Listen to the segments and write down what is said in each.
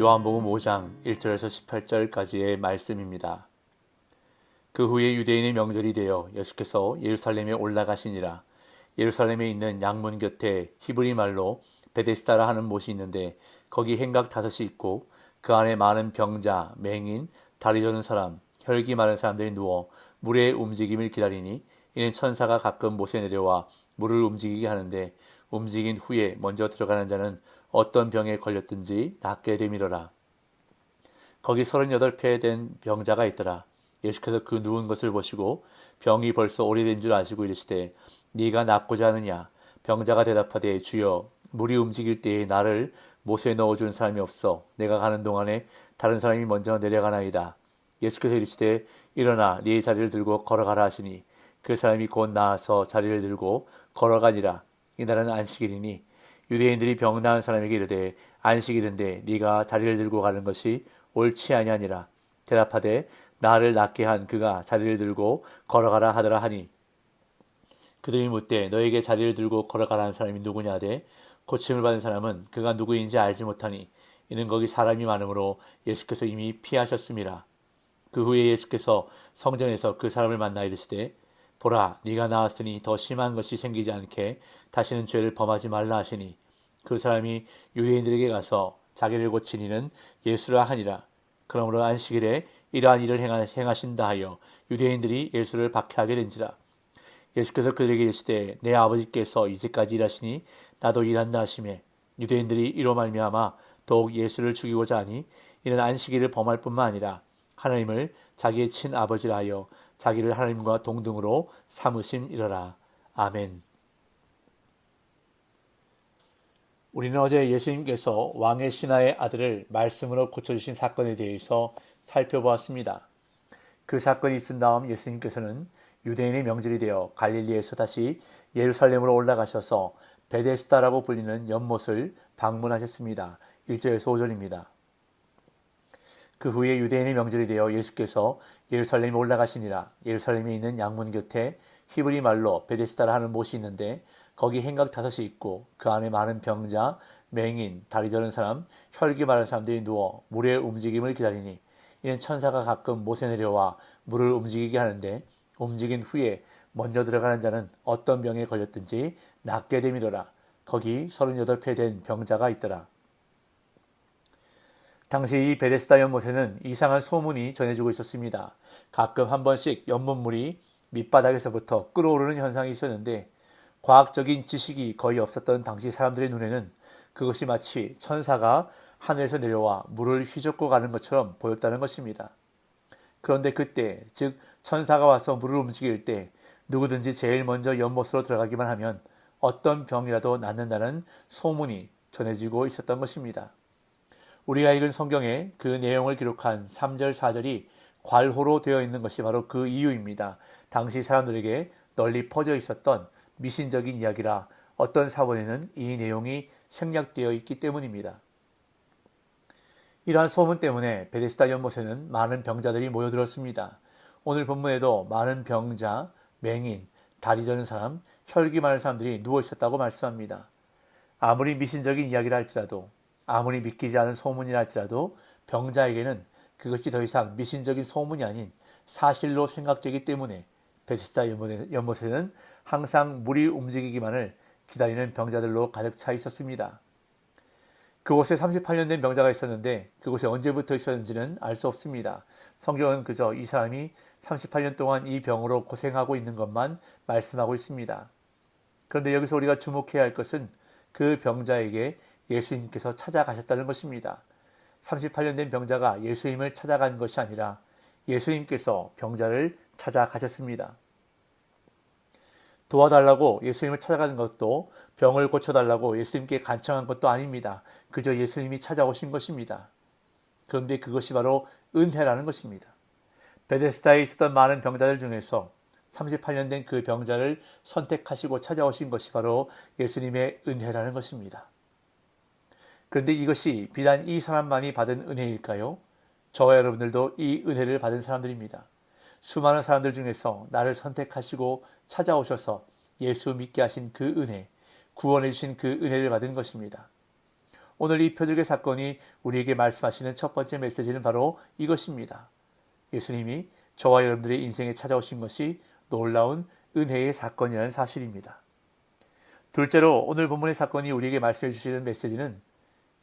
요한복음 5장 1절에서 18절까지의 말씀입니다. 그 후에 유대인의 명절이 되어 예수께서 예루살렘에 올라가시니라. 예루살렘에 있는 양문 곁에 히브리 말로 베데스다라 하는 못이 있는데 거기 행각 5이 있고 그 안에 많은 병자, 맹인, 다리 저는 사람, 혈기 많은 사람들이 누워 물의 움직임을 기다리니 이는 천사가 가끔 못에 내려와 물을 움직이게 하는데 움직인 후에 먼저 들어가는 자는 어떤 병에 걸렸든지 낫게 되미러라. 거기 38폐 된 병자가 있더라. 예수께서 그 누운 것을 보시고 병이 벌써 오래된 줄 아시고 이르시되 네가 낫고자 하느냐. 병자가 대답하되 주여 물이 움직일 때에 나를 못에 넣어준 사람이 없어 내가 가는 동안에 다른 사람이 먼저 내려가나이다. 예수께서 이르시되 일어나 네 자리를 들고 걸어가라 하시니 그 사람이 곧 나아서 자리를 들고 걸어가니라. 이날은 안식일이니 유대인들이 병 나은 사람에게 이르되 안식일인데 네가 자리를 들고 가는 것이 옳지 아니하니라. 대답하되 나를 낫게 한 그가 자리를 들고 걸어가라 하더라 하니 그들이 묻되 너에게 자리를 들고 걸어가라는 사람이 누구냐 하되 고침을 받은 사람은 그가 누구인지 알지 못하니 이는 거기 사람이 많으므로 예수께서 이미 피하셨음이라. 그 후에 예수께서 성전에서 그 사람을 만나 이르시되 보라 네가 나았으니 더 심한 것이 생기지 않게 다시는 죄를 범하지 말라 하시니 그 사람이 유대인들에게 가서 자기를 고친 이는 예수라 하니라. 그러므로 안식일에 이러한 일을 행하신다 하여 유대인들이 예수를 박해하게 된지라. 예수께서 그들에게 이르시되 내 아버지께서 이제까지 일하시니 나도 일한다 하시매 유대인들이 이로 말미암아 더욱 예수를 죽이고자 하니 이는 안식일을 범할 뿐만 아니라 하나님을 자기의 친아버지라 하여 자기를 하나님과 동등으로 삼으심이러라. 아멘. 우리는 어제 예수님께서 왕의 신하의 아들을 말씀으로 고쳐주신 사건에 대해서 살펴보았습니다. 그 사건이 있은 다음 예수님께서는 유대인의 명절이 되어 갈릴리에서 다시 예루살렘으로 올라가셔서 베데스다라고 불리는 연못을 방문하셨습니다. 1절에서 5절입니다. 그 후에 유대인의 명절이 되어 예수께서 예루살렘에 올라가시니라. 예루살렘에 있는 양문 곁에 히브리 말로 베데스다라 하는 못이 있는데 거기 행각 5이 있고 그 안에 많은 병자, 맹인, 다리 저는 사람, 혈기 많은 사람들이 누워 물의 움직임을 기다리니 이는 천사가 가끔 못에 내려와 물을 움직이게 하는데 움직인 후에 먼저 들어가는 자는 어떤 병에 걸렸든지 낫게 되미더라. 거기 38폐 된 병자가 있더라. 당시 이 베데스다 연못에는 이상한 소문이 전해지고 있었습니다. 가끔 한 번씩 연못물이 밑바닥에서부터 끓어오르는 현상이 있었는데 과학적인 지식이 거의 없었던 당시 사람들의 눈에는 그것이 마치 천사가 하늘에서 내려와 물을 휘젓고 가는 것처럼 보였다는 것입니다. 그런데 그때, 즉 천사가 와서 물을 움직일 때 누구든지 제일 먼저 연못으로 들어가기만 하면 어떤 병이라도 낫는다는 소문이 전해지고 있었던 것입니다. 우리가 읽은 성경에 그 내용을 기록한 3절, 4절이 괄호로 되어 있는 것이 바로 그 이유입니다. 당시 사람들에게 널리 퍼져 있었던 미신적인 이야기라 어떤 사본에는 이 내용이 생략되어 있기 때문입니다. 이러한 소문 때문에 베데스다 연못에는 많은 병자들이 모여들었습니다. 오늘 본문에도 많은 병자, 맹인, 다리 저는 사람, 혈기 많은 사람들이 누워 있었다고 말씀합니다. 아무리 미신적인 이야기라 할지라도 아무리 믿기지 않은 소문이라 할지라도 병자에게는 그것이 더 이상 미신적인 소문이 아닌 사실로 생각되기 때문에 베데스다 연못에는 항상 물이 움직이기만을 기다리는 병자들로 가득 차 있었습니다. 그곳에 38년 된 병자가 있었는데 그곳에 언제부터 있었는지는 알 수 없습니다. 성경은 그저 이 사람이 38년 동안 이 병으로 고생하고 있는 것만 말씀하고 있습니다. 그런데 여기서 우리가 주목해야 할 것은 그 병자에게 예수님께서 찾아가셨다는 것입니다. 38년 된 병자가 예수님을 찾아간 것이 아니라 예수님께서 병자를 찾아가셨습니다. 도와달라고 예수님을 찾아가는 것도 병을 고쳐달라고 예수님께 간청한 것도 아닙니다. 그저 예수님이 찾아오신 것입니다. 그런데 그것이 바로 은혜라는 것입니다. 베데스다에 있었던 많은 병자들 중에서 38년 된 그 병자를 선택하시고 찾아오신 것이 바로 예수님의 은혜라는 것입니다. 그런데 이것이 비단 이 사람만이 받은 은혜일까요? 저와 여러분들도 이 은혜를 받은 사람들입니다. 수많은 사람들 중에서 나를 선택하시고 찾아오셔서 예수 믿게 하신 그 은혜, 구원해 주신 그 은혜를 받은 것입니다. 오늘 이 표적의 사건이 우리에게 말씀하시는 첫 번째 메시지는 바로 이것입니다. 예수님이 저와 여러분들의 인생에 찾아오신 것이 놀라운 은혜의 사건이라는 사실입니다. 둘째로 오늘 본문의 사건이 우리에게 말씀해 주시는 메시지는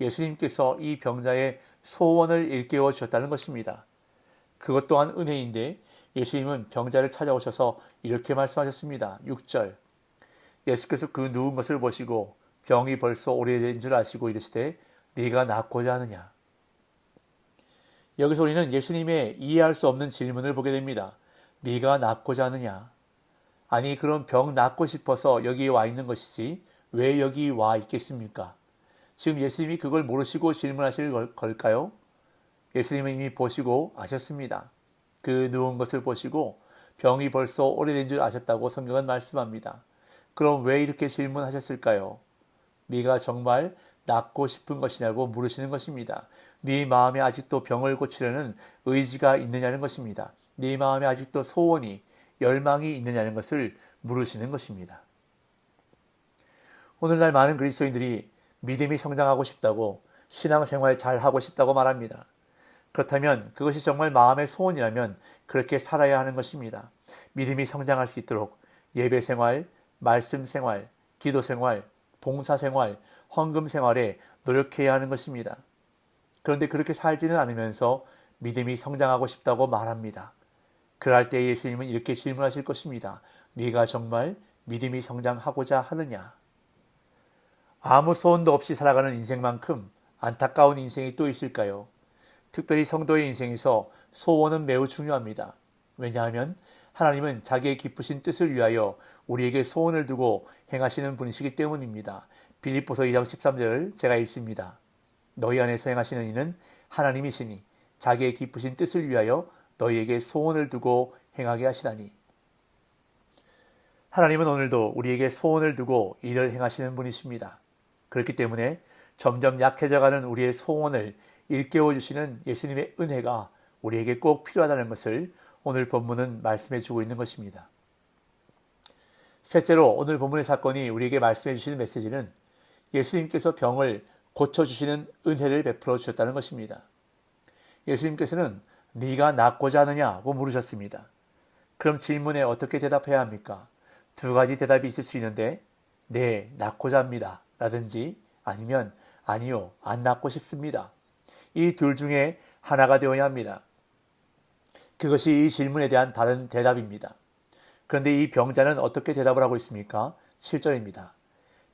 예수님께서 이 병자의 소원을 일깨워 주셨다는 것입니다. 그것 또한 은혜인데 예수님은 병자를 찾아오셔서 이렇게 말씀하셨습니다. 6절 예수께서 그 누운 것을 보시고 병이 벌써 오래된 줄 아시고 이르시되 네가 낫고자 하느냐. 여기서 우리는 예수님의 이해할 수 없는 질문을 보게 됩니다. 네가 낫고자 하느냐. 아니 그럼 병 낫고 싶어서 여기 와 있는 것이지 왜 여기 와 있겠습니까? 지금 예수님이 그걸 모르시고 질문하실 걸까요? 예수님은 이미 보시고 아셨습니다. 그 누운 것을 보시고 병이 벌써 오래된 줄 아셨다고 성경은 말씀합니다. 그럼 왜 이렇게 질문하셨을까요? 네가 정말 낫고 싶은 것이냐고 물으시는 것입니다. 네 마음에 아직도 병을 고치려는 의지가 있느냐는 것입니다. 네 마음에 아직도 소원이, 열망이 있느냐는 것을 물으시는 것입니다. 오늘날 많은 그리스도인들이 믿음이 성장하고 싶다고, 신앙생활 잘하고 싶다고 말합니다. 그렇다면 그것이 정말 마음의 소원이라면 그렇게 살아야 하는 것입니다. 믿음이 성장할 수 있도록 예배생활, 말씀생활, 기도생활, 봉사생활, 헌금생활에 노력해야 하는 것입니다. 그런데 그렇게 살지는 않으면서 믿음이 성장하고 싶다고 말합니다. 그럴 때 예수님은 이렇게 질문하실 것입니다. 네가 정말 믿음이 성장하고자 하느냐? 아무 소원도 없이 살아가는 인생만큼 안타까운 인생이 또 있을까요? 특별히 성도의 인생에서 소원은 매우 중요합니다. 왜냐하면 하나님은 자기의 기쁘신 뜻을 위하여 우리에게 소원을 두고 행하시는 분이시기 때문입니다. 빌립보서 2장 13절을 제가 읽습니다. 너희 안에서 행하시는 이는 하나님이시니 자기의 기쁘신 뜻을 위하여 너희에게 소원을 두고 행하게 하시나니. 하나님은 오늘도 우리에게 소원을 두고 일을 행하시는 분이십니다. 그렇기 때문에 점점 약해져가는 우리의 소원을 일깨워 주시는 예수님의 은혜가 우리에게 꼭 필요하다는 것을 오늘 본문은 말씀해 주고 있는 것입니다. 셋째로 오늘 본문의 사건이 우리에게 말씀해 주시는 메시지는 예수님께서 병을 고쳐주시는 은혜를 베풀어 주셨다는 것입니다. 예수님께서는 네가 낫고자 하느냐고 물으셨습니다. 그럼 질문에 어떻게 대답해야 합니까? 두 가지 대답이 있을 수 있는데 네, 낫고자 합니다. 라든지 아니면 아니요, 안 낫고 싶습니다. 이 둘 중에 하나가 되어야 합니다. 그것이 이 질문에 대한 바른 대답입니다. 그런데 이 병자는 어떻게 대답을 하고 있습니까? 7절입니다.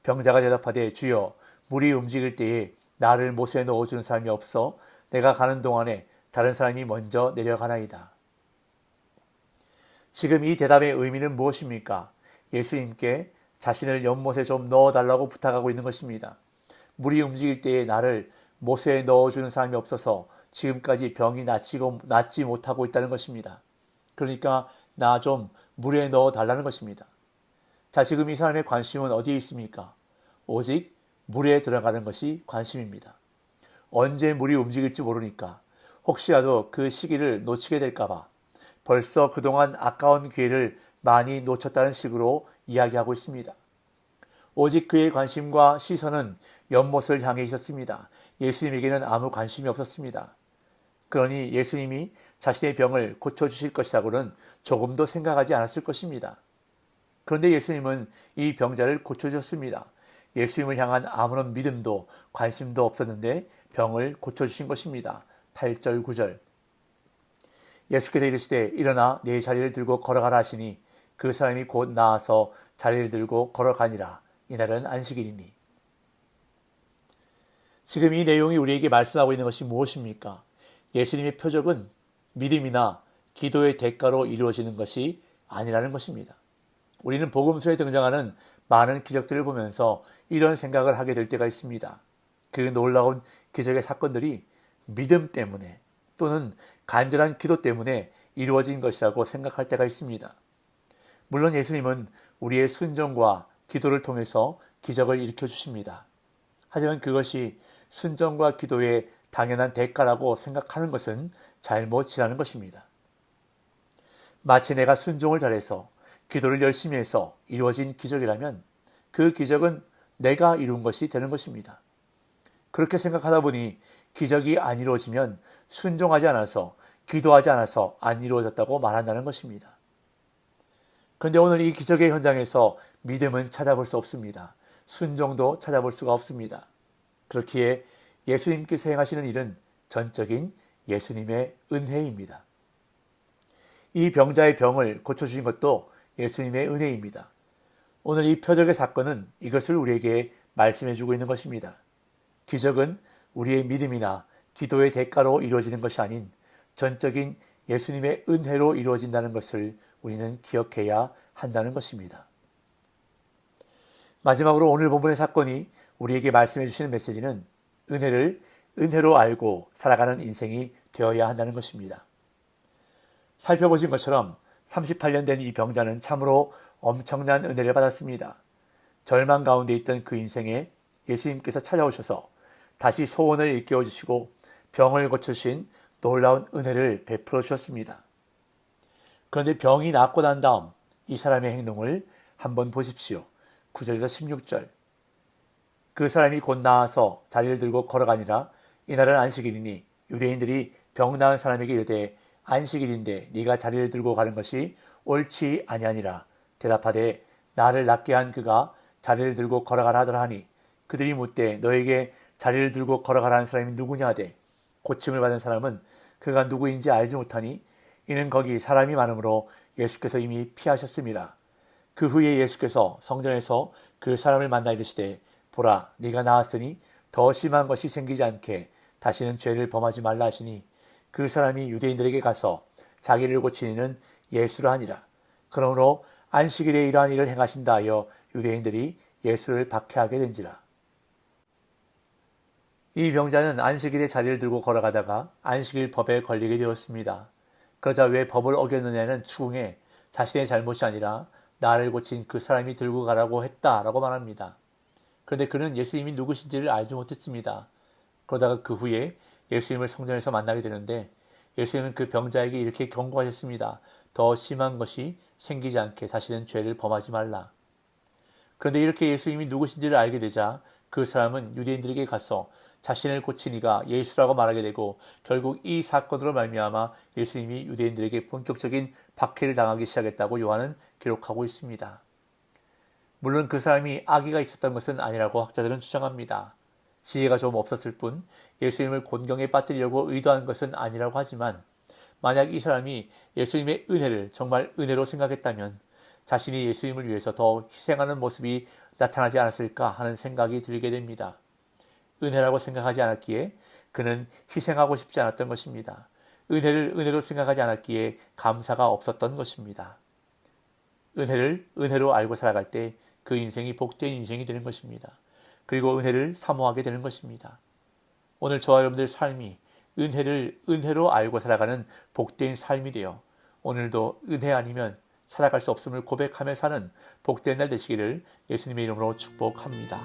병자가 대답하되 주여 물이 움직일 때에 나를 못에 넣어주는 사람이 없어 내가 가는 동안에 다른 사람이 먼저 내려가나이다. 지금 이 대답의 의미는 무엇입니까? 예수님께 자신을 연못에 좀 넣어달라고 부탁하고 있는 것입니다. 물이 움직일 때에 나를 못에 넣어주는 사람이 없어서 지금까지 병이 낫지 못하고 있다는 것입니다. 그러니까 나 좀 물에 넣어달라는 것입니다. 자, 지금 이 사람의 관심은 어디에 있습니까? 오직 물에 들어가는 것이 관심입니다. 언제 물이 움직일지 모르니까 혹시라도 그 시기를 놓치게 될까봐 벌써 그동안 아까운 기회를 많이 놓쳤다는 식으로 이야기하고 있습니다. 오직 그의 관심과 시선은 연못을 향해 있었습니다. 예수님에게는 아무 관심이 없었습니다. 그러니 예수님이 자신의 병을 고쳐주실 것이라고는 조금도 생각하지 않았을 것입니다. 그런데 예수님은 이 병자를 고쳐주셨습니다. 예수님을 향한 아무런 믿음도 관심도 없었는데 병을 고쳐주신 것입니다. 8절 9절 예수께서 이르시되 일어나 네 자리를 들고 걸어가라 하시니 그 사람이 곧 나아서 자리를 들고 걸어가니라. 이날은 안식일이니. 지금 이 내용이 우리에게 말씀하고 있는 것이 무엇입니까? 예수님의 표적은 믿음이나 기도의 대가로 이루어지는 것이 아니라는 것입니다. 우리는 복음서에 등장하는 많은 기적들을 보면서 이런 생각을 하게 될 때가 있습니다. 그 놀라운 기적의 사건들이 믿음 때문에 또는 간절한 기도 때문에 이루어진 것이라고 생각할 때가 있습니다. 물론 예수님은 우리의 순종과 기도를 통해서 기적을 일으켜 주십니다. 하지만 그것이 순종과 기도의 당연한 대가라고 생각하는 것은 잘못이라는 것입니다. 마치 내가 순종을 잘해서 기도를 열심히 해서 이루어진 기적이라면 그 기적은 내가 이룬 것이 되는 것입니다. 그렇게 생각하다 보니 기적이 안 이루어지면 순종하지 않아서, 기도하지 않아서 안 이루어졌다고 말한다는 것입니다. 그런데 오늘 이 기적의 현장에서 믿음은 찾아볼 수 없습니다. 순종도 찾아볼 수가 없습니다. 그렇기에 예수님께서 행하시는 일은 전적인 예수님의 은혜입니다. 이 병자의 병을 고쳐주신 것도 예수님의 은혜입니다. 오늘 이 표적의 사건은 이것을 우리에게 말씀해주고 있는 것입니다. 기적은 우리의 믿음이나 기도의 대가로 이루어지는 것이 아닌 전적인 예수님의 은혜로 이루어진다는 것을 우리는 기억해야 한다는 것입니다. 마지막으로 오늘 본문의 사건이 우리에게 말씀해 주시는 메시지는 은혜를 은혜로 알고 살아가는 인생이 되어야 한다는 것입니다. 살펴보신 것처럼 38년 된 이 병자는 참으로 엄청난 은혜를 받았습니다. 절망 가운데 있던 그 인생에 예수님께서 찾아오셔서 다시 소원을 일깨워 주시고 병을 고쳐주신 놀라운 은혜를 베풀어 주셨습니다. 그런데 병이 낫고 난 다음 이 사람의 행동을 한번 보십시오. 9절에서 16절. 그 사람이 곧 나아서 자리를 들고 걸어가니라. 이날은 안식일이니 유대인들이 병 나은 사람에게 이르되 안식일인데 네가 자리를 들고 가는 것이 옳지 아니하니라. 대답하되 나를 낫게 한 그가 자리를 들고 걸어가라 하더라 하니 그들이 묻되 너에게 자리를 들고 걸어가라는 사람이 누구냐 하되 고침을 받은 사람은 그가 누구인지 알지 못하니 이는 거기 사람이 많으므로 예수께서 이미 피하셨습니다. 그 후에 예수께서 성전에서 그 사람을 만나 이르시되 보라 네가 나았으니 더 심한 것이 생기지 않게 다시는 죄를 범하지 말라 하시니 그 사람이 유대인들에게 가서 자기를 고친 이는 예수라 하니라. 그러므로 안식일에 이러한 일을 행하신다 하여 유대인들이 예수를 박해하게 된지라. 이 병자는 안식일에 자리를 들고 걸어가다가 안식일 법에 걸리게 되었습니다. 그러자 왜 법을 어겼느냐는 추궁에 자신의 잘못이 아니라 나를 고친 그 사람이 들고 가라고 했다라고 말합니다. 그런데 그는 예수님이 누구신지를 알지 못했습니다. 그러다가 그 후에 예수님을 성전에서 만나게 되는데 예수님은 그 병자에게 이렇게 경고하셨습니다. 더 심한 것이 생기지 않게 다시는 죄를 범하지 말라. 그런데 이렇게 예수님이 누구신지를 알게 되자 그 사람은 유대인들에게 가서 자신을 고친 이가 예수라고 말하게 되고 결국 이 사건으로 말미암아 예수님이 유대인들에게 본격적인 박해를 당하기 시작했다고 요한은 기록하고 있습니다. 물론 그 사람이 악의가 있었던 것은 아니라고 학자들은 주장합니다. 지혜가 좀 없었을 뿐 예수님을 곤경에 빠뜨리려고 의도한 것은 아니라고 하지만 만약 이 사람이 예수님의 은혜를 정말 은혜로 생각했다면 자신이 예수님을 위해서 더 희생하는 모습이 나타나지 않았을까 하는 생각이 들게 됩니다. 은혜라고 생각하지 않았기에 그는 희생하고 싶지 않았던 것입니다. 은혜를 은혜로 생각하지 않았기에 감사가 없었던 것입니다. 은혜를 은혜로 알고 살아갈 때 그 인생이 복된 인생이 되는 것입니다. 그리고 은혜를 사모하게 되는 것입니다. 오늘 저와 여러분들 삶이 은혜를 은혜로 알고 살아가는 복된 삶이 되어 오늘도 은혜 아니면 살아갈 수 없음을 고백하며 사는 복된 날 되시기를 예수님의 이름으로 축복합니다.